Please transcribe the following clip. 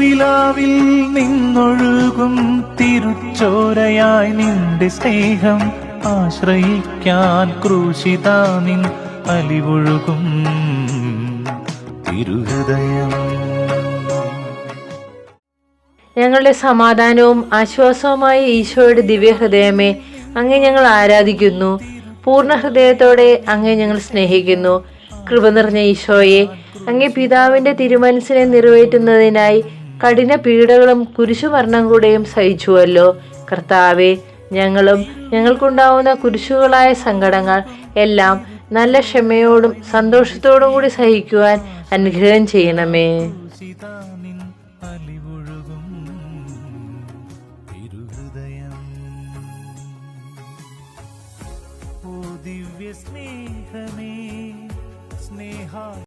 വിലാവിൽ നിന്നൊഴുകും തിരുച്ചോരയായി നിന്റെ സ്നേഹം ആശ്രയിക്കാൻ ക്രൂശിതാ നിൻ അലിവൊഴുകും തിരുഹൃദയം. ഞങ്ങളുടെ സമാധാനവും ആശ്വാസവുമായ ഈശോയുടെ ദിവ്യഹൃദയമേ, അങ്ങേ ഞങ്ങൾ ആരാധിക്കുന്നു. പൂർണ്ണ ഹൃദയത്തോടെ അങ്ങേ ഞങ്ങൾ സ്നേഹിക്കുന്നു. കൃപ നിറഞ്ഞ ഈശോയെ, അങ്ങേ പിതാവിന്റെ തിരുമനസ്സിനെ നിറവേറ്റുന്നതിനായി കഠിന പീഡകളും കുരിശുമരണം കൂടെയും സഹിച്ചുവല്ലോ. കർത്താവെ, ഞങ്ങളും ഞങ്ങൾക്കുണ്ടാവുന്ന കുരിശുകളായ സങ്കടങ്ങൾ എല്ലാം നല്ല ക്ഷമയോടും സന്തോഷത്തോടും കൂടി സഹിക്കുവാൻ അനുഗ്രഹം ചെയ്യണമേ. ദിവ്യ സ്നേഹമേ, സ്നേഹ